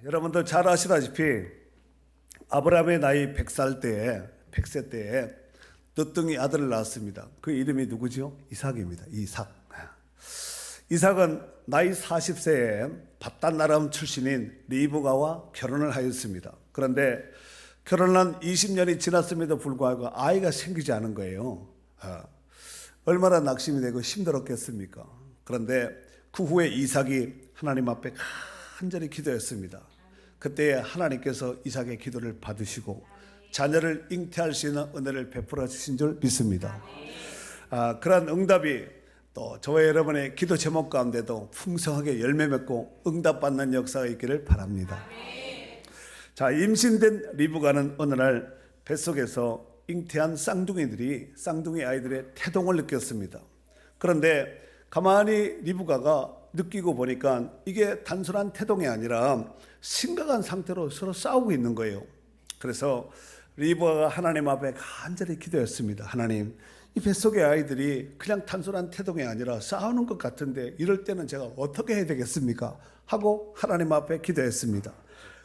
여러분들 잘 아시다시피 아브라함의 나이 100세 때에 늦둥이 아들을 낳았습니다. 그 이름이 누구죠? 이삭입니다. 이삭은 나이 40세에 밧단아람 출신인 리브가와 결혼을 하였습니다. 그런데 결혼한 20년이 지났음에도 불구하고 아이가 생기지 않은 거예요. 얼마나 낙심이 되고 힘들었겠습니까? 그런데 그 후에 이삭이 하나님 앞에 간절히 기도했습니다. 그때 하나님께서 이삭의 기도를 받으시고 자녀를 잉태할 수 있는 은혜를 베풀어 주신 줄 믿습니다. 그러한 응답이 또 저와 여러분의 기도 제목 가운데도 풍성하게 열매 맺고 응답받는 역사가 있기를 바랍니다. 자, 임신된 리브가는 어느 날 뱃속에서 잉태한 쌍둥이 아이들의 태동을 느꼈습니다. 그런데 가만히 리브가가 느끼고 보니까 이게 단순한 태동이 아니라 심각한 상태로 서로 싸우고 있는 거예요. 그래서 리브가가 하나님 앞에 간절히 기도했습니다. 하나님, 이 뱃속의 아이들이 그냥 단순한 태동이 아니라 싸우는 것 같은데 이럴 때는 제가 어떻게 해야 되겠습니까? 하고 하나님 앞에 기도했습니다.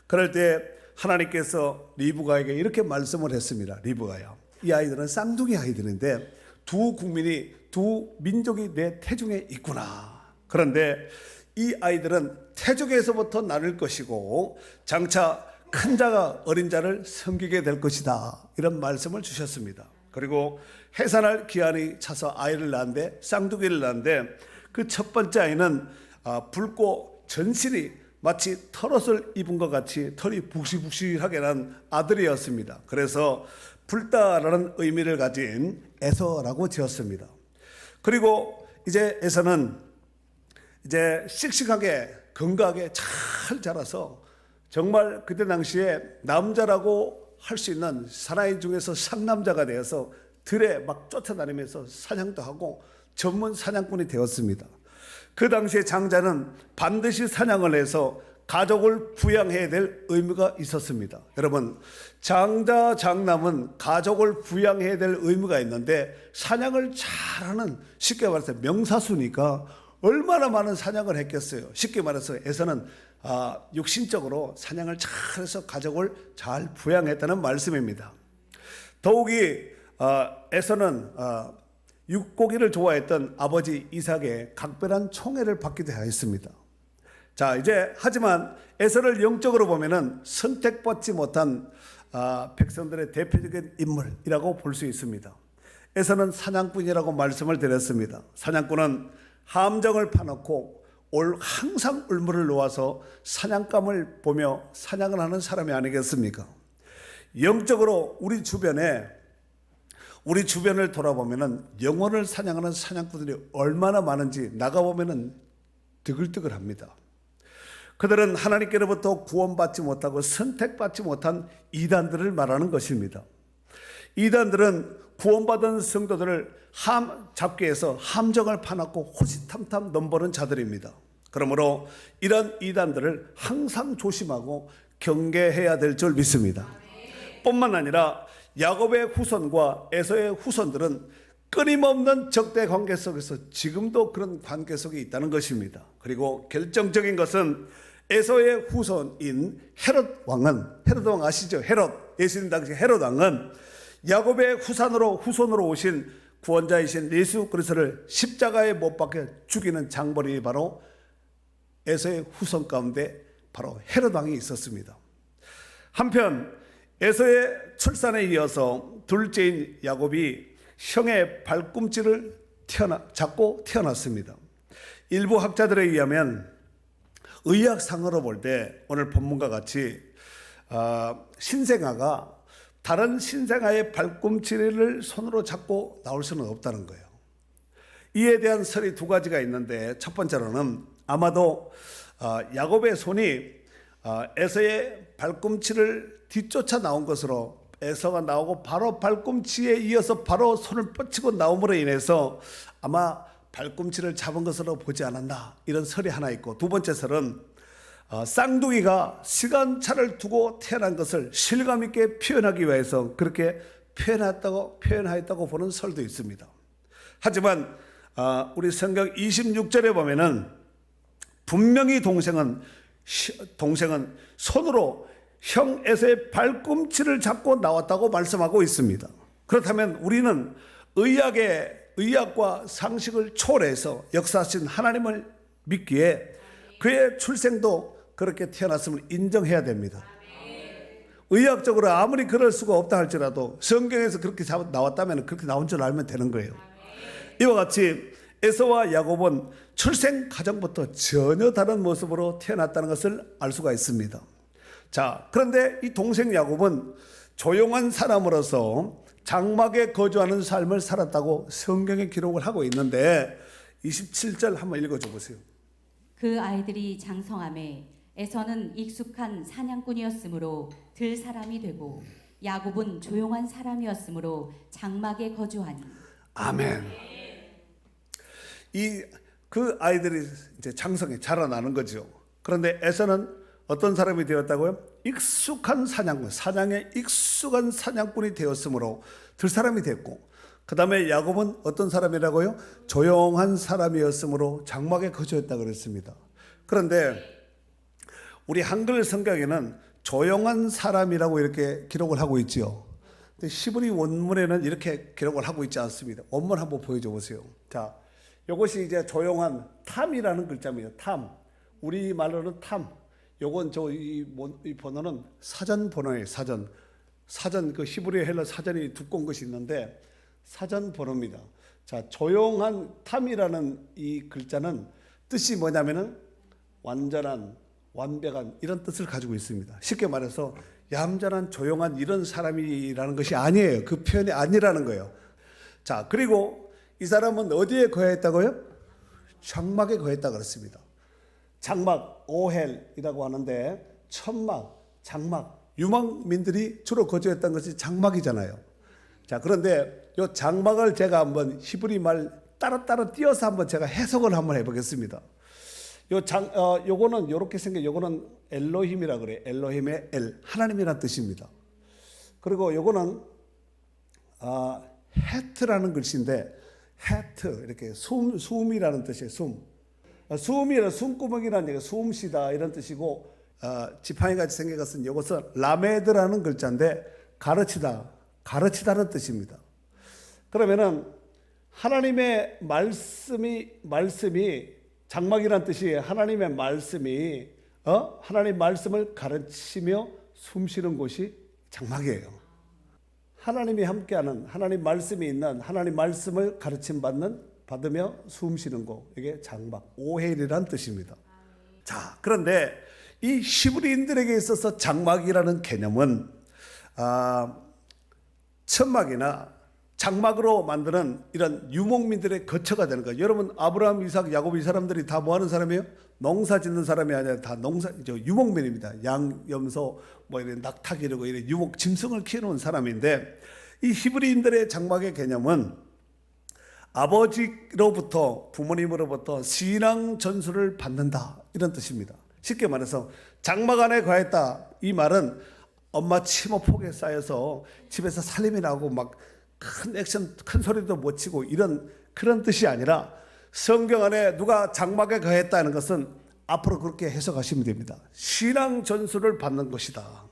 그럴 때 하나님께서 리브가에게 이렇게 말씀을 했습니다. 리브가야, 이 아이들은 쌍둥이 아이들인데 두 민족이 내 태중에 있구나. 그런데 이 아이들은 태중에서부터 나눌 것이고 장차 큰 자가 어린 자를 섬기게 될 것이다. 이런 말씀을 주셨습니다. 그리고 해산할 기한이 차서 아이를 낳았는데 쌍둥이를 낳았는데 그 첫 번째 아이는 붉고 전신이 마치 털옷을 입은 것 같이 털이 북실북실하게 난 아들이었습니다. 그래서 붉다라는 의미를 가진 에서라고 지었습니다. 그리고 이제 에서는 이제 씩씩하게 건강하게 잘 자라서 정말 그때 당시에 남자라고 할 수 있는 사나이 중에서 상남자가 되어서 들에 막 쫓아다니면서 사냥도 하고 전문 사냥꾼이 되었습니다. 그 당시에 장자는 반드시 사냥을 해서 가족을 부양해야 될 의무가 있었습니다. 여러분, 장자, 장남은 가족을 부양해야 될 의무가 있는데 사냥을 잘하는, 쉽게 말해서 명사수니까 얼마나 많은 사냥을 했겠어요. 쉽게 말해서 에서는 육신적으로 사냥을 잘해서 가족을 잘 부양했다는 말씀입니다. 더욱이 에서는 육고기를 좋아했던 아버지 이삭의 각별한 총애를 받기도 하였습니다. 자, 이제 하지만 에서를 영적으로 보면은 선택받지 못한 백성들의 대표적인 인물이라고 볼 수 있습니다. 에서는 사냥꾼이라고 말씀을 드렸습니다. 사냥꾼은 함정을 파놓고 항상 울물을 놓아서 사냥감을 보며 사냥을 하는 사람이 아니겠습니까? 영적으로 우리 주변을 돌아보면은 영혼을 사냥하는 사냥꾼들이 얼마나 많은지 나가보면은 드글드글합니다. 그들은 하나님께로부터 구원받지 못하고 선택받지 못한 이단들을 말하는 것입니다. 이단들은 구원받은 성도들을 잡기 위해서 함정을 파놓고 호시탐탐 넘보는 자들입니다. 그러므로 이런 이단들을 항상 조심하고 경계해야 될 줄 믿습니다. 뿐만 아니라 야곱의 후손과 에서의 후손들은 끊임없는 적대 관계 속에서 지금도 그런 관계 속에 있다는 것입니다. 그리고 결정적인 것은 에서의 후손인 헤롯 왕 아시죠? 예수님 당시 헤롯 왕은 야곱의 후손으로 오신 구원자이신 예수 그리스도를 십자가에 못 박혀 죽이는 장본인이 바로 에서의 후손 가운데 바로 헤롯 왕이 있었습니다. 한편 에서의 출산에 이어서 둘째인 야곱이 형의 발꿈치를 잡고 태어났습니다. 일부 학자들에 의하면 의학상으로 볼 때 오늘 본문과 같이 신생아가 다른 신생아의 발꿈치를 손으로 잡고 나올 수는 없다는 거예요. 이에 대한 설이 두 가지가 있는데 첫 번째로는 아마도 야곱의 손이 에서의 발꿈치를 뒤쫓아 나온 것으로 에서가 나오고 바로 발꿈치에 이어서 바로 손을 뻗치고 나옴으로 인해서 아마 발꿈치를 잡은 것으로 보지 않았나, 이런 설이 하나 있고, 두 번째 설은 쌍둥이가 시간차를 두고 태어난 것을 실감 있게 표현하기 위해서 그렇게 표현하였다고 보는 설도 있습니다. 하지만 우리 성경 26절에 보면은 분명히 동생은 동생은 손으로 형 에서의 발꿈치를 잡고 나왔다고 말씀하고 있습니다. 그렇다면 우리는 의학과 상식을 초월해서 역사하신 하나님을 믿기에 그의 출생도 그렇게 태어났음을 인정해야 됩니다. 의학적으로 아무리 그럴 수가 없다 할지라도 성경에서 그렇게 나왔다면 그렇게 나온 줄 알면 되는 거예요. 이와 같이 에서와 야곱은 출생 과정부터 전혀 다른 모습으로 태어났다는 것을 알 수가 있습니다. 자, 그런데 이 동생 야곱은 조용한 사람으로서 장막에 거주하는 삶을 살았다고 성경에 기록을 하고 있는데 27절 한번 읽어줘 보세요. 그 아이들이 장성함에 에서는 익숙한 사냥꾼이었으므로 들 사람이 되고 야곱은 조용한 사람이었으므로 장막에 거주하니. 아멘. 그 아이들이 이제 장성에 자라나는 거죠. 그런데 에서는 어떤 사람이 되었다고요? 익숙한 사냥꾼, 사냥에 익숙한 사냥꾼이 되었으므로 들 사람이 됐고, 그 다음에 야곱은 어떤 사람이라고요? 조용한 사람이었으므로 장막에 거주했다 그랬습니다. 그런데 우리 한글 성경에는 조용한 사람이라고 이렇게 기록을 하고 있죠. 근데 히브리 원문에는 이렇게 기록을 하고 있지 않습니다. 원문 한번 보여줘 보세요. 자, 이것이 이제 조용한 탐이라는 글자입니다. 탐. 우리 말로는 탐. 요건 이 번호는 사전 번호예요. 사전 그 히브리 헬라 사전이 두꺼운 것이 있는데 사전 번호입니다. 자, 조용한 탐이라는 이 글자는 뜻이 뭐냐면은 완전한, 완벽한 이런 뜻을 가지고 있습니다. 쉽게 말해서 얌전한 조용한 이런 사람이라는 것이 아니에요. 그 표현이 아니라는 거예요. 자, 그리고 이 사람은 어디에 거했다고요? 장막에 거했다 그랬습니다. 장막, 오헬이라고 하는데 천막, 장막, 유목민들이 주로 거주했던 것이 장막이잖아요. 자, 그런데 이 장막을 제가 한번 히브리 말 따로 띄어서 한번 제가 해석을 한번 해보겠습니다. 요거는 요렇게 생긴, 요거는 엘로힘이라 그래요. 엘로힘의 엘, 하나님이란 뜻입니다. 그리고 요거는 헤트라는 글씨인데 헤트, 이렇게 숨이라는 뜻이에요. 숨이라 숨구멍이라는 얘기가 숨쉬다 이런 뜻이고, 지팡이 같이 생긴 것은 이것은 라메드라는 글자인데 가르치다는 뜻입니다. 그러면은 하나님의 말씀이 장막이라는 뜻이에요. 하나님의 말씀이 하나님 말씀을 가르치며 숨쉬는 곳이 장막이에요. 하나님이 함께하는, 하나님 말씀이 있는, 하나님 말씀을 가르침 받으며 숨쉬는 곳, 이게 장막, 오헬이라는 뜻입니다. 자, 그런데 이 히브리인들에게 있어서 장막이라는 개념은 천막이나 장막으로 만드는 이런 유목민들의 거처가 되는 거예요. 여러분, 아브라함, 이삭, 야곱 이 사람들이 다 뭐 하는 사람이에요? 농사 짓는 사람이 아니라 다 유목민입니다. 양, 염소, 이런 낙타 기르고 이런 유목, 짐승을 키우는 사람인데, 이 히브리인들의 장막의 개념은 아버지로부터, 부모님으로부터 신앙 전수를 받는다 이런 뜻입니다. 쉽게 말해서 장막 안에 거했다 이 말은 엄마 치모폭에 쌓여서 집에서 살림이 나고 막 큰 액션, 큰 소리도 못 치고 이런 그런 뜻이 아니라, 성경 안에 누가 장막에 거했다는 것은 앞으로 그렇게 해석하시면 됩니다. 신앙 전수를 받는 것이다.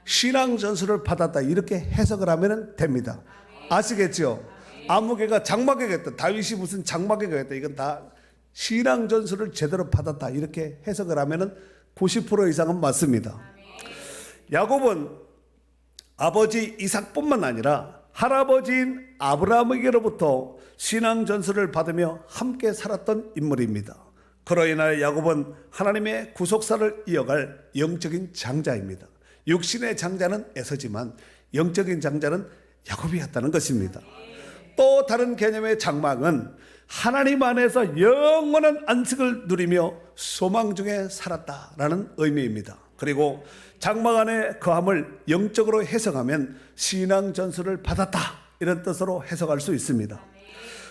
신앙 전수를 받았다 이렇게 해석을 하면 됩니다. 아시겠죠? 아무개가 장막에 거했다, 다윗이 무슨 장막에 거했다, 이건 다 신앙 전수를 제대로 받았다 이렇게 해석을 하면 90% 이상은 맞습니다. 야곱은 아버지 이삭뿐만 아니라 할아버지인 아브라함에게로부터 신앙 전수를 받으며 함께 살았던 인물입니다. 그로 인하여 야곱은 하나님의 구속사를 이어갈 영적인 장자입니다. 육신의 장자는 에서지만 영적인 장자는 야곱이었다는 것입니다. 또 다른 개념의 장막은 하나님 안에서 영원한 안식을 누리며 소망 중에 살았다라는 의미입니다. 그리고 장막 안에 거함을 영적으로 해석하면 신앙 전수를 받았다 이런 뜻으로 해석할 수 있습니다.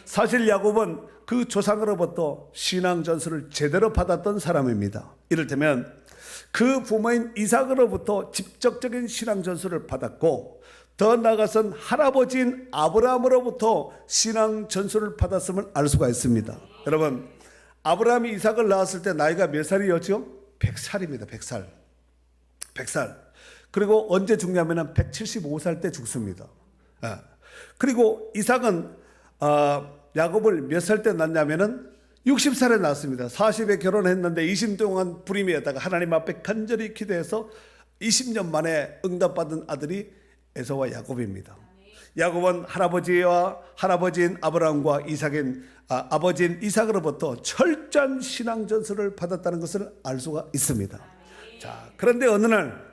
사실 야곱은 그 조상으로부터 신앙 전수를 제대로 받았던 사람입니다. 이를테면 그 부모인 이삭으로부터 직접적인 신앙 전수를 받았고, 더 나아가선 할아버지인 아브라함으로부터 신앙 전수를 받았음을 알 수가 있습니다. 여러분, 아브라함이 이삭을 낳았을 때 나이가 몇 살이었죠? 100살입니다. 100살. 100살. 그리고 언제 죽냐면은 175살 때 죽습니다. 그리고 이삭은 야곱을 몇 살 때 낳냐면은 60살에 낳았습니다. 40에 결혼했는데 20년 동안 불임이었다가 하나님 앞에 간절히 기도해서 20년 만에 응답받은 아들이 에서와 야곱입니다. 야곱은 할아버지인 아브라함과 아버지인 이삭으로부터 철저한 신앙 전수를 받았다는 것을 알 수가 있습니다. 자, 그런데 어느 날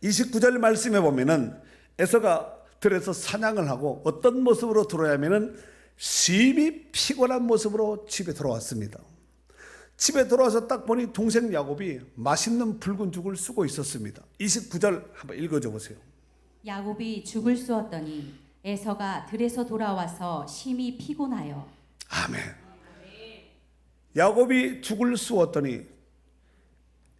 29절 말씀에 보면은 에서가 들에서 사냥을 하고 어떤 모습으로 들어오냐면은 심히 피곤한 모습으로 집에 들어왔습니다. 집에 들어와서 딱 보니 동생 야곱이 맛있는 붉은 죽을 쓰고 있었습니다. 29절 한번 읽어줘 보세요. 야곱이 죽을 쑤었더니 에서가 들에서 돌아와서 심히 피곤하여. 아멘. 야곱이 죽을 쑤었더니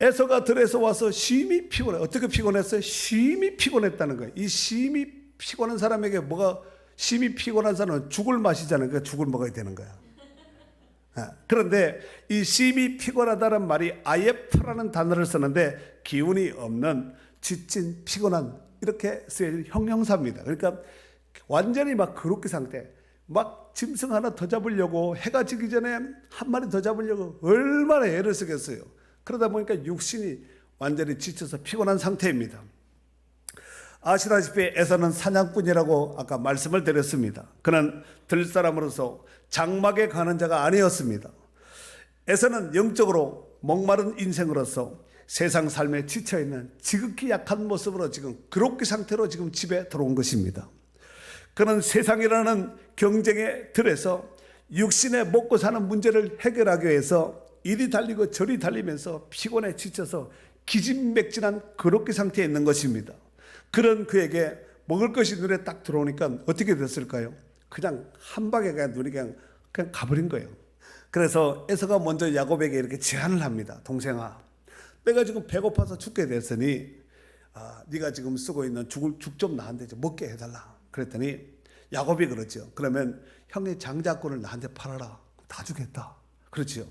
에서가 들에서 와서 심히 피곤해. 어떻게 피곤했어요? 심히 피곤했다는 거예요. 이 심히 피곤한 사람에게 뭐가 심히 피곤한 사람은 죽을 마시잖아요. 그러니까 죽을 먹어야 되는 거야. 그런데 이 심히 피곤하다는 말이 아예프라는 단어를 쓰는데 기운이 없는 지친 피곤한 이렇게 쓰여진 형용사입니다. 그러니까 완전히 막 그렇게 상태. 막 짐승 하나 더 잡으려고 해가 지기 전에 한 마리 더 잡으려고 얼마나 애를 쓰겠어요. 그러다 보니까 육신이 완전히 지쳐서 피곤한 상태입니다. 아시다시피 에서는 사냥꾼이라고 아까 말씀을 드렸습니다. 그는 들사람으로서 장막에 가는 자가 아니었습니다. 에서는 영적으로 목마른 인생으로서 세상 삶에 지쳐있는 지극히 약한 모습으로 지금 그렇게 상태로 지금 집에 들어온 것입니다. 그는 세상이라는 경쟁의 틀에서 육신의 먹고 사는 문제를 해결하기 위해서 이리 달리고 저리 달리면서 피곤해 지쳐서 기진맥진한 그렇게 상태에 있는 것입니다. 그런 그에게 먹을 것이 눈에 딱 들어오니까 어떻게 됐을까요? 그냥 한 방에 그냥 눈이 그냥 가버린 거예요. 그래서 에서가 먼저 야곱에게 이렇게 제안을 합니다. 동생아, 내가 지금 배고파서 죽게 됐으니 네가 지금 쓰고 있는 죽 좀 나한테 좀 먹게 해달라. 그랬더니 야곱이 그러죠. 그러면 형의 장자권을 나한테 팔아라. 다 주겠다. 그렇죠.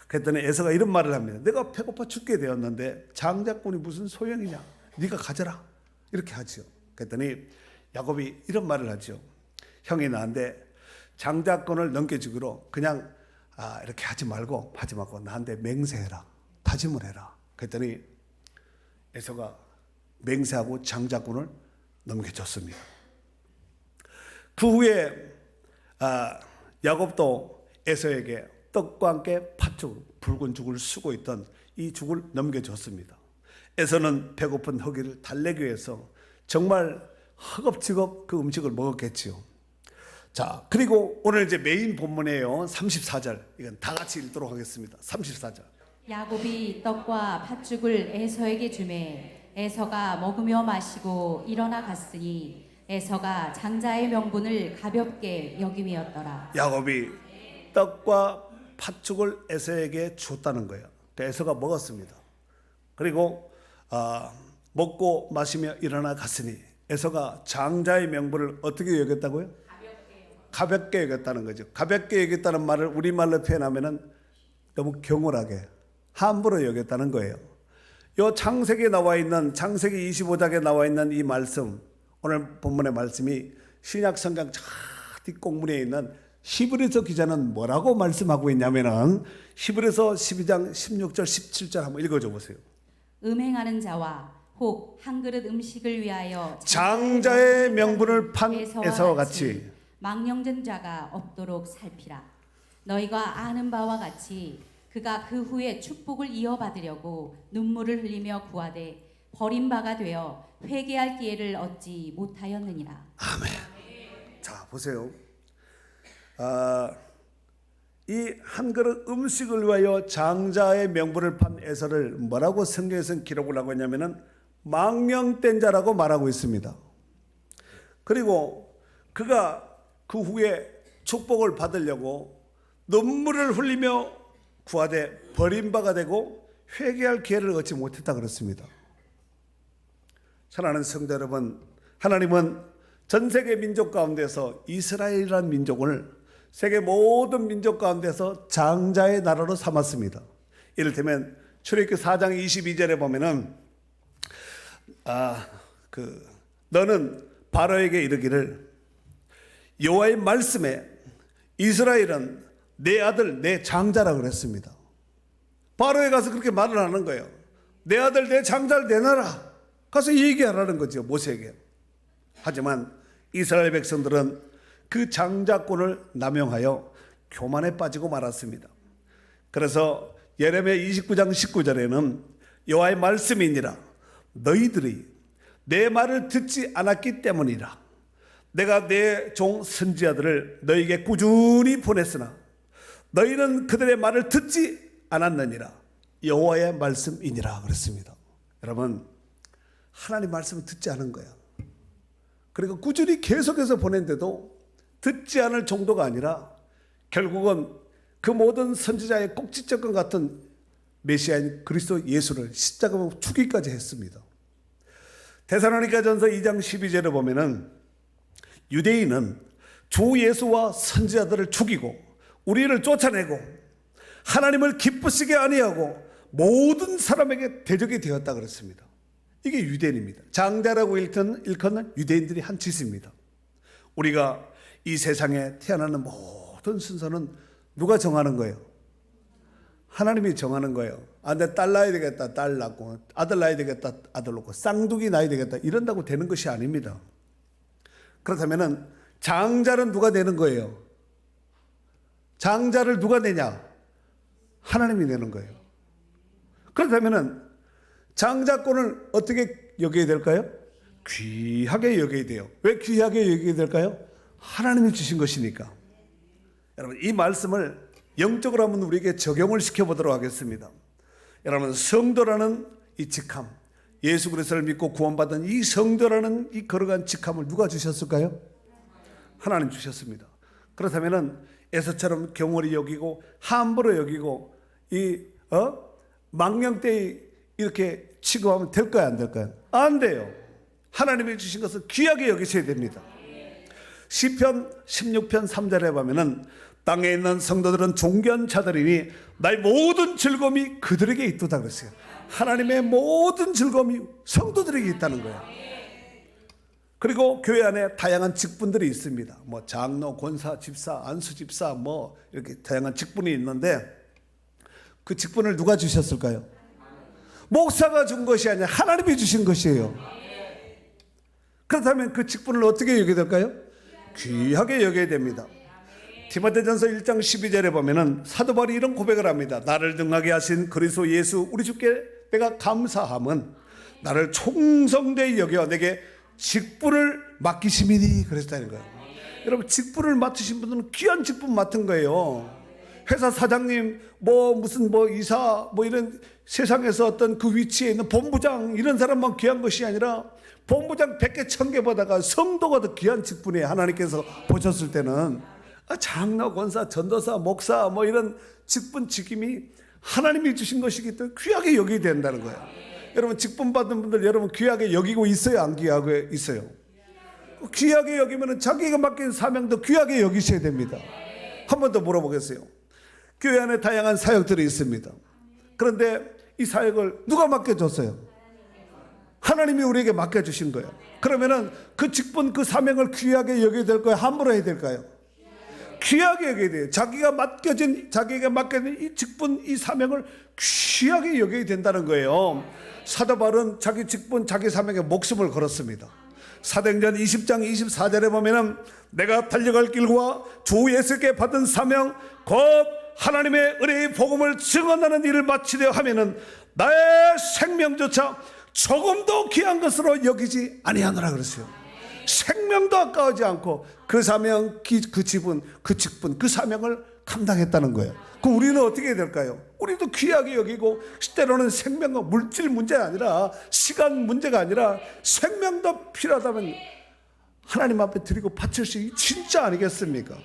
그랬더니 에서가 이런 말을 합니다. 내가 배고파 죽게 되었는데 장자권이 무슨 소용이냐. 네가 가져라. 이렇게 하죠. 그랬더니 야곱이 이런 말을 하죠. 형이 나한테 장자권을 넘겨주기로 그냥 이렇게 하지 말고 나한테 맹세해라. 다짐을 해라. 그랬더니 에서가 맹세하고 장자권을 넘겨줬습니다. 그 후에 야곱도 에서에게 떡과 함께 팥죽, 붉은 죽을 쓰고 있던 이 죽을 넘겨줬습니다. 에서는 배고픈 허기를 달래기 위해서 정말 허겁지겁 그 음식을 먹었겠지요. 자, 그리고 오늘 이제 메인 본문이에요. 34절. 이건 다 같이 읽도록 하겠습니다. 34절. 야곱이 떡과 팥죽을 에서에게 주매 에서가 먹으며 마시고 일어나 갔으니 에서가 장자의 명분을 가볍게 여김이었더라. 야곱이 떡과 팥죽을 에서에게 줬다는 거예요. 에서가 먹었습니다. 그리고 먹고 마시며 일어나 갔으니 에서가 장자의 명분을 어떻게 여겼다고요? 가볍게 여겼다는 거죠. 가볍게 여겼다는 말을 우리말로 표현하면은 너무 경홀하게 함부로 여겼다는 거예요. 요 창세기에 나와 있는 창세기 25장에 나와 있는 이 말씀, 오늘 본문의 말씀이 신약 성경 저 뒷공문에 있는 히브리서 기자는 뭐라고 말씀하고 있냐면은 히브리서 12장 16절 17절 한번 읽어줘 보세요. 음행하는 자와 혹 한 그릇 음식을 위하여 장자의 명분을 판 에서와 같이 망령된 자가 없도록 살피라. 너희가 아는 바와 같이 그가 그 후에 축복을 이어받으려고 눈물을 흘리며 구하되 버림바가 되어 회개할 기회를 얻지 못하였느니라. 아멘. 자, 보세요. 이 한 그릇 음식을 위하여 장자의 명분을 판 에서를 뭐라고 성경에서는 기록을 하고 있냐면은 망령된 자라고 말하고 있습니다. 그리고 그가 그 후에 축복을 받으려고 눈물을 흘리며 구하되 버림바가 되고 회개할 기회를 얻지 못했다 그렇습니다. 사랑하는 성도 여러분, 하나님은 전 세계 민족 가운데서 이스라엘이라는 민족을 세계 모든 민족 가운데서 장자의 나라로 삼았습니다. 이를테면 출애굽기 4장 22절에 보면은 너는 바로에게 이르기를 여호와의 말씀에 이스라엘은 내 아들 내 장자라 그랬습니다. 바로에 가서 그렇게 말을 하는 거예요. 내 아들 내 장자를 내놔라. 가서 얘기하라는 거죠, 모세에게. 하지만 이스라엘 백성들은 그 장자권을 남용하여 교만에 빠지고 말았습니다. 그래서 예레미야 29장 19절에는 여호와의 말씀이니라 너희들이 내 말을 듣지 않았기 때문이라 내가 내 종 선지자들을 너희에게 꾸준히 보냈으나 너희는 그들의 말을 듣지 않았느니라 여호와의 말씀이니라 그랬습니다. 여러분, 하나님 말씀을 듣지 않은 거야. 그리고 꾸준히 계속해서 보낸데도 듣지 않을 정도가 아니라 결국은 그 모든 선지자의 꼭지점과 같은 메시아인 그리스도 예수를 십자가로 죽이기까지 했습니다. 데살로니가전서 2장 12절에 보면은 유대인은 주 예수와 선지자들을 죽이고 우리를 쫓아내고 하나님을 기쁘시게 아니하고 모든 사람에게 대적이 되었다 그랬습니다. 이게 유대인입니다. 장자라고 일컫는 유대인들이 한 짓입니다. 우리가 이 세상에 태어나는 모든 순서는 누가 정하는 거예요? 하나님이 정하는 거예요. 내 딸 낳아야 되겠다, 딸 낳고, 아들 낳아야 되겠다, 아들 낳고, 쌍둥이 낳아야 되겠다, 이런다고 되는 것이 아닙니다. 그렇다면 장자는 누가 내는 거예요? 장자를 누가 내냐? 하나님이 내는 거예요. 그렇다면 장자권을 어떻게 여겨야 될까요? 귀하게 여겨야 돼요. 왜 귀하게 여겨야 될까요? 하나님이 주신 것이니까. 여러분, 이 말씀을 영적으로 한번 우리에게 적용을 시켜보도록 하겠습니다. 여러분, 성도라는 이 직함, 예수 그리스도를 믿고 구원받은 이 성도라는 이 걸어간 직함을 누가 주셨을까요? 하나님 주셨습니다. 그렇다면 에서처럼 경홀히 여기고 함부로 여기고 망령되이 이렇게 취급하면 될까요, 안 될까요? 안 돼요. 하나님이 주신 것을 귀하게 여기셔야 됩니다. 시편 16편 3절에 보면은 땅에 있는 성도들은 존귀한 자들이니 나의 모든 즐거움이 그들에게 있도다 그랬어요. 하나님의 모든 즐거움이 성도들에게 있다는 거예요. 그리고 교회 안에 다양한 직분들이 있습니다. 뭐 장로, 권사, 집사, 안수 집사 뭐 이렇게 다양한 직분이 있는데 그 직분을 누가 주셨을까요? 목사가 준 것이 아니라 하나님이 주신 것이에요. 그렇다면 그 직분을 어떻게 여겨야 될까요? 귀하게 여겨야 됩니다. 디모데전서 1장 12절에 보면은 사도 바울이 이런 고백을 합니다. 나를 등하게 하신 그리스도 예수 우리 주께 내가 감사함은 나를 충성되이 여겨 내게 직분을 맡기심이니 그랬다는 거예요. 여러분, 직분을 맡으신 분들은 귀한 직분 맡은 거예요. 회사 사장님, 무슨 이사, 이런 세상에서 어떤 그 위치에 있는 본부장, 이런 사람만 귀한 것이 아니라 본부장 100개, 1000개 보다가 성도가 더 귀한 직분이에요. 하나님께서 보셨을 때는. 장로, 권사, 전도사, 목사, 이런 직분, 직임이 하나님이 주신 것이기 때문에 귀하게 여겨야 된다는 거예요. 여러분, 직분 받은 분들 여러분 귀하게 여기고 있어요? 안 귀하게 있어요? 귀하게 여기면 자기가 맡긴 사명도 귀하게 여기셔야 됩니다. 한 번 더 물어보겠어요. 교회 안에 다양한 사역들이 있습니다. 그런데 이 사역을 누가 맡겨줬어요? 하나님이 우리에게 맡겨주신 거예요. 그러면은 그 직분, 그 사명을 귀하게 여겨야 될 거예요? 함부로 해야 될까요? 귀하게 여겨야 돼요. 자기가 맡겨진 이 직분, 이 사명을 귀하게 여겨야 된다는 거예요. 사도 바울은 자기 직분, 자기 사명에 목숨을 걸었습니다. 사도행전 20장 24절에 보면은 내가 달려갈 길과 주 예수께 받은 사명 곧 하나님의 은혜의 복음을 증언하는 일을 마치려 하면은 나의 생명조차 조금도 귀한 것으로 여기지 아니하노라 그랬어요. 생명도 아까워지 않고 그 사명, 그 지분, 그 직분, 그 사명을 감당했다는 거예요. 그럼 우리는 어떻게 해야 될까요? 우리도 귀하게 여기고, 때로는 생명과 물질 문제가 아니라 시간 문제가 아니라 생명도 필요하다면 하나님 앞에 드리고 바칠 수 있는 진짜 아니겠습니까?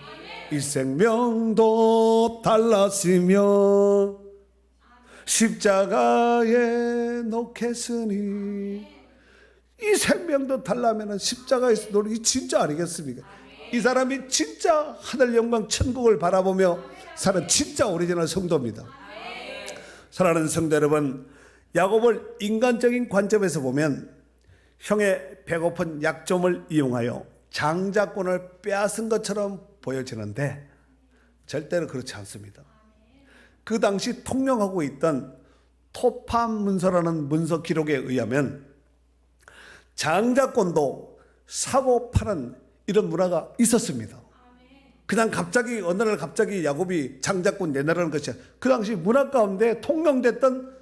이 생명도 달랐으며 십자가에 놓겠으니, 이 생명도 달라면 십자가에서 노는 이 진짜 아니겠습니까? 이 사람이 진짜 하늘 영광 천국을 바라보며 사는 진짜 오리지널 성도입니다. 사랑하는 성도 여러분, 야곱을 인간적인 관점에서 보면 형의 배고픈 약점을 이용하여 장자권을 빼앗은 것처럼 보여지는데 절대로 그렇지 않습니다. 그 당시 통용하고 있던 토판 문서라는 문서 기록에 의하면 장자권도 사고 파는 이런 문화가 있었습니다. 그냥 갑자기 어느 날 갑자기 야곱이 장자권 내놔라는 것이 그 당시 문화 가운데 통용됐던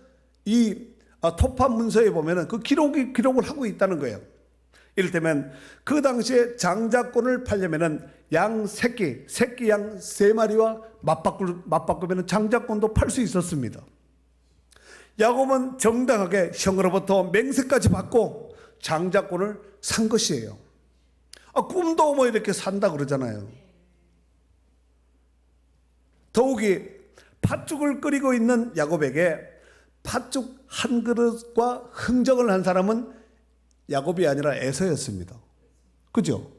이 토판 문서에 보면은 그 기록을 하고 있다는 거예요. 이를테면 그 당시에 장자권을 팔려면은 양 새끼 양 3마리와 맞바꾸면 장자권도 팔 수 있었습니다. 야곱은 정당하게 형으로부터 맹세까지 받고 장자권을 산 것이에요. 꿈도 뭐 이렇게 산다 그러잖아요. 더욱이 팥죽을 끓이고 있는 야곱에게 팥죽 한 그릇과 흥정을 한 사람은 야곱이 아니라 에서였습니다. 그죠?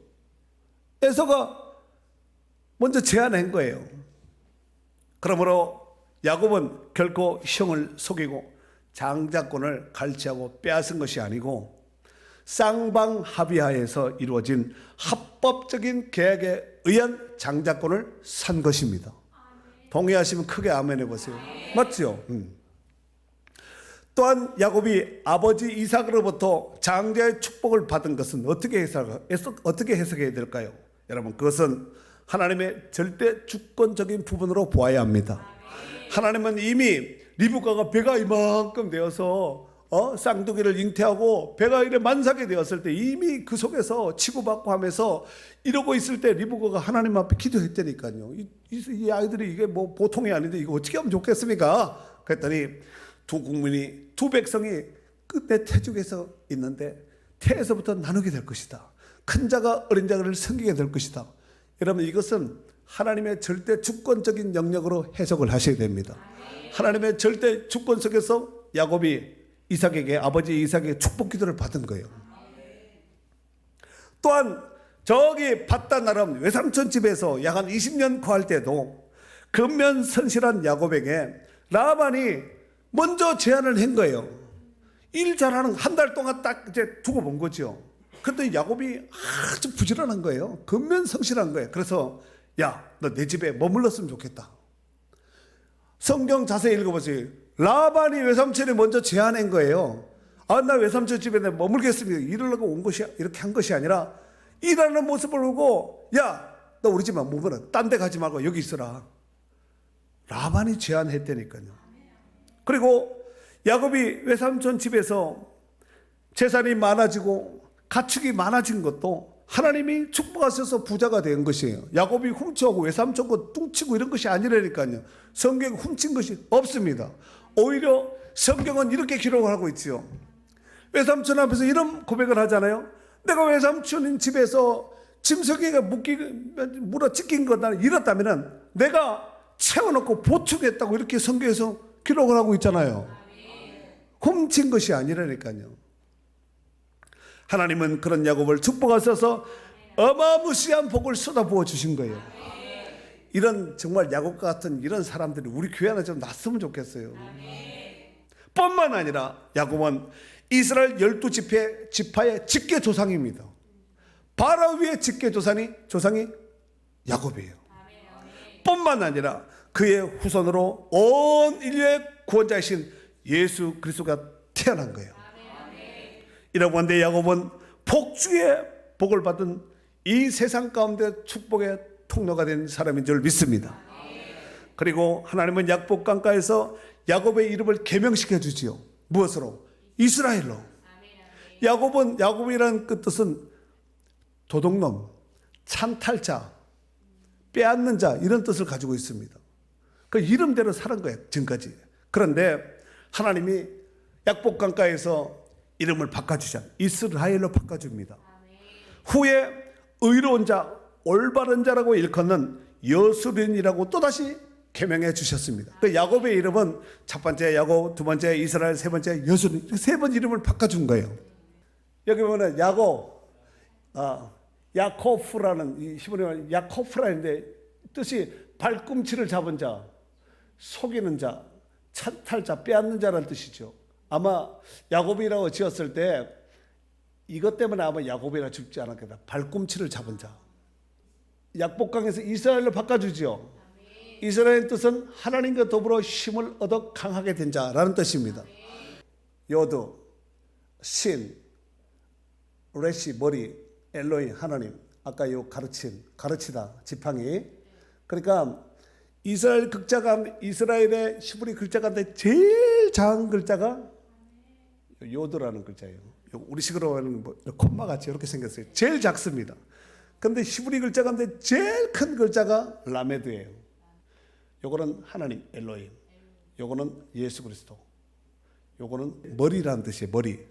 에서가 먼저 제안한 거예요. 그러므로 야곱은 결코 형을 속이고 장자권을 갈취하고 빼앗은 것이 아니고 쌍방합의하에서 이루어진 합법적인 계약에 의한 장자권을 산 것입니다. 동의하시면 크게 아멘 해보세요. 맞죠? 또한 야곱이 아버지 이삭으로부터 장자의 축복을 받은 것은 어떻게 해석해야 될까요? 여러분, 그것은 하나님의 절대 주권적인 부분으로 보아야 합니다. 하나님은 이미 리브가가 배가 이만큼 되어서 쌍둥이를 잉태하고 배가 이래 만삭이 되었을 때 이미 그 속에서 치고받고 하면서 이러고 있을 때 리브가가 하나님 앞에 기도했다니까요. 이 아이들이 이게 뭐 보통이 아닌데 이거 어떻게 하면 좋겠습니까? 그랬더니 두 국민이 두 백성이 끝내 태중에서 있는데 태에서부터 나누게 될 것이다. 큰 자가 어린 자를 섬기게 될 것이다. 여러분, 이것은 하나님의 절대 주권적인 영역으로 해석을 하셔야 됩니다. 하나님의 절대 주권 속에서 야곱이 이삭에게 아버지 이삭에게 축복 기도를 받은 거예요. 또한 저기 밧단 아람 외삼촌 집에서 약 한 20년 거할 때도 근면 선실한 야곱에게 라반이 먼저 제안을 한 거예요. 일 잘하는 한 달 동안 딱 이제 두고 본 거죠. 그런데 야곱이 아주 부지런한 거예요. 근면 성실한 거예요. 그래서 야, 너 내 집에 머물렀으면 좋겠다. 성경 자세히 읽어보세요. 라반이 외삼촌이 먼저 제안한 거예요. 나 외삼촌 집에 머물겠습니다. 이러려고 온 것이 이렇게 한 것이 아니라 일하는 모습을 보고 야, 너 우리 집에 머물러. 딴 데 가지 말고 여기 있어라. 라반이 제안했다니까요. 그리고 야곱이 외삼촌 집에서 재산이 많아지고 가축이 많아진 것도 하나님이 축복하셔서 부자가 된 것이에요. 야곱이 훔쳐오고 외삼촌 거 뚱치고 이런 것이 아니라니까요. 성경에 훔친 것이 없습니다. 오히려 성경은 이렇게 기록을 하고 있지요. 외삼촌 앞에서 이런 고백을 하잖아요. 내가 외삼촌인 집에서 짐승에게 물어 찢긴 거다 이렇다면 내가 채워놓고 보충했다고 이렇게 성경에서 기록을 하고 있잖아요. 훔친 것이 아니라니까요. 하나님은 그런 야곱을 축복하셔서 어마무시한 복을 쏟아부어 주신 거예요. 이런 정말 야곱과 같은 이런 사람들이 우리 교회 안에 좀 났으면 좋겠어요. 뿐만 아니라 야곱은 이스라엘 12지파의 직계 조상입니다. 바라위의 직계 조상이 야곱이에요. 뿐만 아니라 그의 후손으로 온 인류의 구원자이신 예수 그리스도가 태어난 거예요. 이라고 하는데 야곱은 복주의 복을 받은 이 세상 가운데 축복의 통로가 된 사람인 줄 믿습니다. 그리고 하나님은 약복 강가에서 야곱의 이름을 개명시켜 주지요. 무엇으로? 이스라엘로. 야곱이라는 그 뜻은 도둑놈, 찬탈자, 빼앗는 자 이런 뜻을 가지고 있습니다. 그 이름대로 살은 거예요, 지금까지. 그런데 하나님이 약복 강가에서 이름을 바꿔주자. 이스라엘로 바꿔줍니다. 후에 의로운 자, 올바른 자라고 일컫는 여수린이라고 또다시 개명해 주셨습니다. 그 야곱의 이름은 첫 번째 야곱, 두 번째 이스라엘, 세 번째 여수린, 세 번 이름을 바꿔준 거예요. 여기 보면 야코프라는 이 히브리어 야코프라는데 뜻이 발꿈치를 잡은 자, 속이는 자, 찬탈자, 빼앗는 자라는 뜻이죠. 아마 야곱이라고 지었을 때 이것 때문에 아마 야곱이라 죽지 않았겠다. 발꿈치를 잡은 자. 약복강에서 이스라엘로 바꿔주지요. 이스라엘의 뜻은 하나님과 더불어 힘을 얻어 강하게 된 자라는 뜻입니다. 요드, 신, 레시, 머리, 엘로이, 하나님. 아까 요 가르치다, 지팡이. 그러니까 이스라엘 글자가, 이스라엘의 히브리 글자 가운데 제일 작은 글자가 요드라는 글자예요. 우리식으로 하는 콤마 같이 이렇게 생겼어요. 제일 작습니다. 근데 히브리 글자 가운데 제일 큰 글자가 라메드예요. 요거는 하나님, 엘로힘. 요거는 예수 그리스도. 요거는 머리라는 뜻이에요. 머리.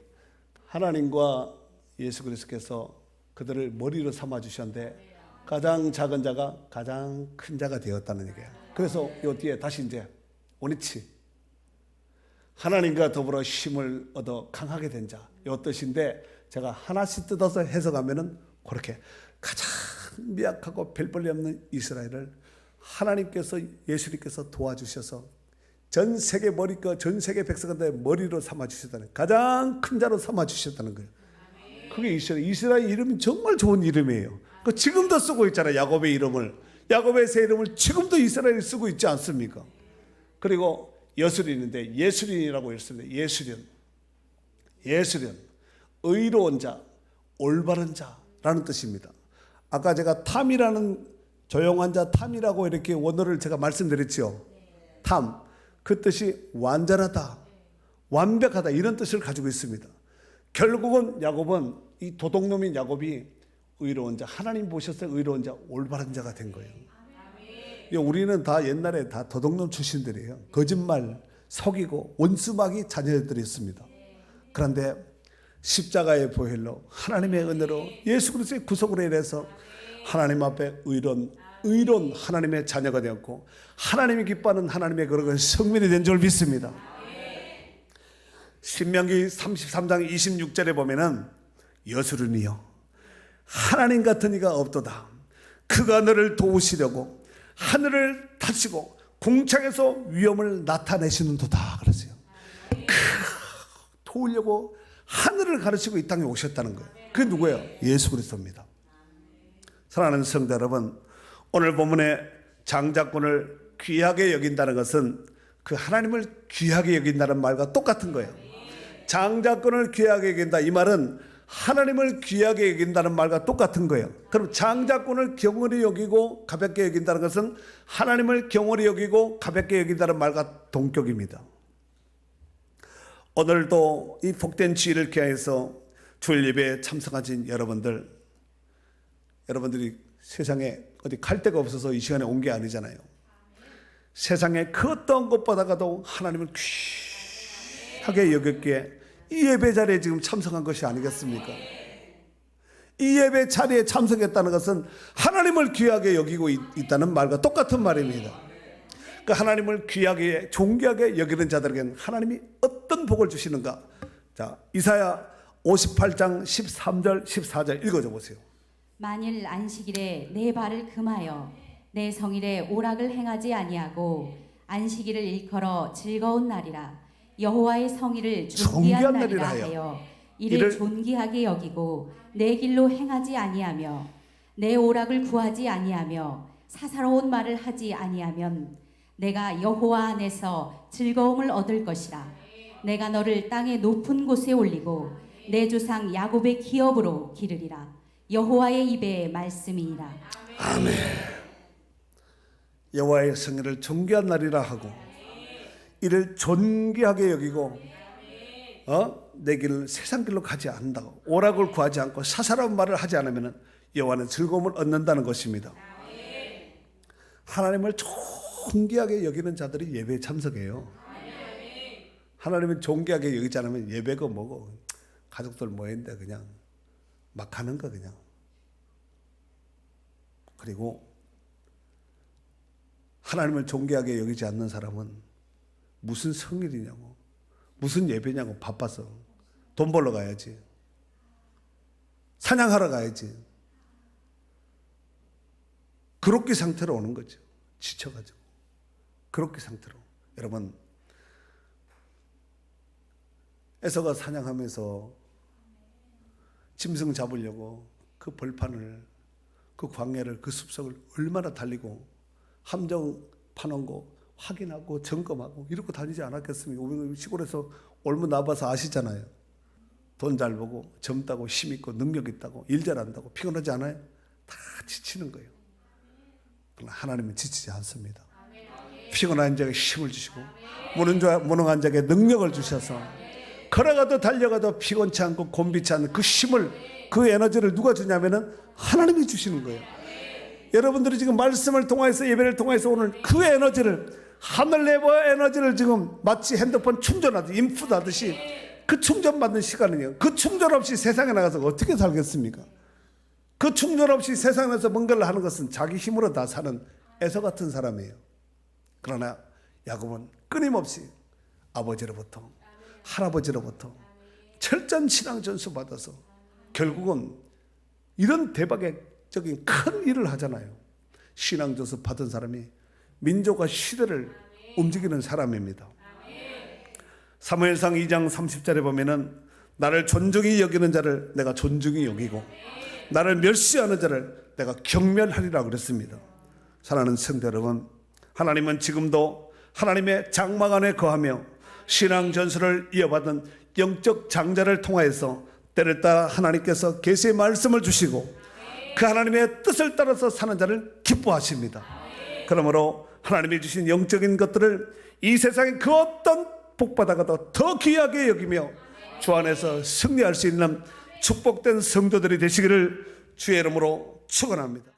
하나님과 예수 그리스도께서 그들을 머리로 삼아 주셨는데 가장 작은 자가 가장 큰 자가 되었다는 얘기예요. 그래서 요 뒤에 다시 이제 오니치, 하나님과 더불어 힘을 얻어 강하게 된 자, 요 뜻인데 제가 하나씩 뜯어서 해석하면은 그렇게 가장 미약하고 별 볼일 없는 이스라엘을 하나님께서, 예수님께서 도와주셔서 전 세계 머리가, 전 세계 백성한테 머리로 삼아 주셨다는, 가장 큰 자로 삼아 주셨다는 거예요. 그게 이스라엘. 이스라엘 이름이 정말 좋은 이름이에요. 그 지금도 쓰고 있잖아요. 야곱의 이름을, 야곱의 새 이름을 지금도 이스라엘이 쓰고 있지 않습니까? 그리고 여수린인데 예수린이라고 했습니다. 예수린, 의로운 자, 올바른 자라는 뜻입니다. 아까 제가 탐이라는, 조용한 자 탐이라고 이렇게 원어를 제가 말씀드렸죠. 탐, 그 뜻이 완전하다, 완벽하다, 이런 뜻을 가지고 있습니다. 결국은 야곱은, 이 도둑놈인 야곱이 의로운 자, 하나님 보셨어요. 의로운 자, 올바른 자가 된 거예요. 우리는 다 옛날에 다 도둑놈 출신들이에요. 거짓말, 속이고 원수마귀 자녀들이었습니다. 그런데 십자가의 보혈로, 하나님의 은혜로, 예수 그리스도의 구속으로 인해서 하나님 앞에 의로운 하나님의 자녀가 되었고, 하나님이 기뻐하는 하나님의 그런 성민이 된 줄 믿습니다. 신명기 33장 26절에 보면은 여수르니여, 하나님 같은 이가 없도다. 그가 너를 도우시려고 하늘을 타시고 궁창에서 위엄을 나타내시는도다 그러세요. 도우려고 하늘을 가르치고 이 땅에 오셨다는 거예요. 그게 누구예요? 예수 그리스도입니다. 사랑하는 성도 여러분, 오늘 본문의 장자권을 귀하게 여긴다는 것은 그 하나님을 귀하게 여긴다는 말과 똑같은 거예요. 장자권을 귀하게 여긴다, 이 말은 하나님을 귀하게 여긴다는 말과 똑같은 거예요. 그럼 장자권을 경홀히 여기고 가볍게 여긴다는 것은 하나님을 경홀히 여기고 가볍게 여긴다는 말과 동격입니다. 오늘도 이 복된 주일을 기하여서 주일 예배에 참석하신 여러분들이 세상에 어디 갈 데가 없어서 이 시간에 온 게 아니잖아요. 세상에 그 어떤 것보다도 하나님을 귀하게 여겼기에 이 예배 자리에 지금 참석한 것이 아니겠습니까? 이 예배 자리에 참석했다는 것은 하나님을 귀하게 여기고 있다는 말과 똑같은 말입니다. 그 하나님을 귀하게, 존귀하게 여기는 자들에게는 하나님이 어떤 복을 주시는가? 자, 이사야 58장 13절 14절 읽어줘 보세요. 만일 안식일에 내 발을 금하여 내 성일에 오락을 행하지 아니하고 안식일을 일컬어 즐거운 날이라 여호와의 성일을 존귀한 날이라 하여 이를 존귀하게 여기고 내 길로 행하지 아니하며 내 오락을 구하지 아니하며 사사로운 말을 하지 아니하면 내가 여호와 안에서 즐거움을 얻을 것이라. 내가 너를 땅의 높은 곳에 올리고 내 조상 야곱의 기업으로 기르리라. 여호와의 입의 말씀이니라. 아멘. 여호와의 성일을 존귀한 날이라 하고 이를 존귀하게 여기고 내 길을 세상 길로 가지 않는다고, 오락을 구하지 않고 사사로운 말을 하지 않으면 여호와는 즐거움을 얻는다는 것입니다. 하나님을 존귀하게 여기는 자들이 예배에 참석해요. 하나님을 존귀하게 여기지 않으면 예배가 뭐고, 가족들 모였는데 그냥 막 하는 거 그냥. 그리고 하나님을 존귀하게 여기지 않는 사람은 무슨 성일이냐고, 무슨 예배냐고, 바빠서 돈 벌러 가야지, 사냥하러 가야지, 그렇게 상태로 오는 거죠. 지쳐가지고 그렇게 상태로. 여러분, 에서가 사냥하면서 짐승 잡으려고 그 벌판을, 그 광야를, 그 숲속을 얼마나 달리고 함정 파놓은 거 확인하고 점검하고 이러고 다니지 않았겠습니까? 우리 시골에서 올무 나봐서 아시잖아요. 돈 잘 보고 젊다고 힘 있고 능력 있다고 일 잘한다고 피곤하지 않아요? 다 지치는 거예요. 그러나 하나님은 지치지 않습니다. 피곤한 자에게 힘을 주시고 무능한 자에게 능력을 주셔서 걸어가도 달려가도 피곤치 않고 곤비치 않은 그 힘을, 그 에너지를 누가 주냐면은 하나님이 주시는 거예요. 여러분들이 지금 말씀을 통해서, 예배를 통해서 오늘 그 에너지를, 하늘 내부 에너지를 지금 마치 핸드폰 충전하듯이, 인풋하듯이 그 충전받는 시간이에요. 그 충전 없이 세상에 나가서 어떻게 살겠습니까? 그 충전 없이 세상에 나가서 뭔가를 하는 것은 자기 힘으로 다 사는 에서 같은 사람이에요. 그러나 야곱은 끊임없이 아버지로부터, 할아버지로부터 철저한 신앙 전수 받아서 결국은 이런 대박적인 큰 일을 하잖아요. 신앙 전수 받은 사람이 민족과 시대를 움직이는 사람입니다. 사무엘상 2장 30절에 보면은 나를 존중히 여기는 자를 내가 존중히 여기고 나를 멸시하는 자를 내가 경멸하리라 그랬습니다. 사랑하는 성도 여러분, 하나님은 지금도 하나님의 장막 안에 거하며 신앙 전술을 이어받은 영적 장자를 통하여서 때를 따라 하나님께서 계시의 말씀을 주시고 그 하나님의 뜻을 따라서 사는 자를 기뻐하십니다. 그러므로 하나님이 주신 영적인 것들을 이 세상의 그 어떤 복받아가도 더 귀하게 여기며 주 안에서 승리할 수 있는 축복된 성도들이 되시기를 주의 이름으로 축원합니다.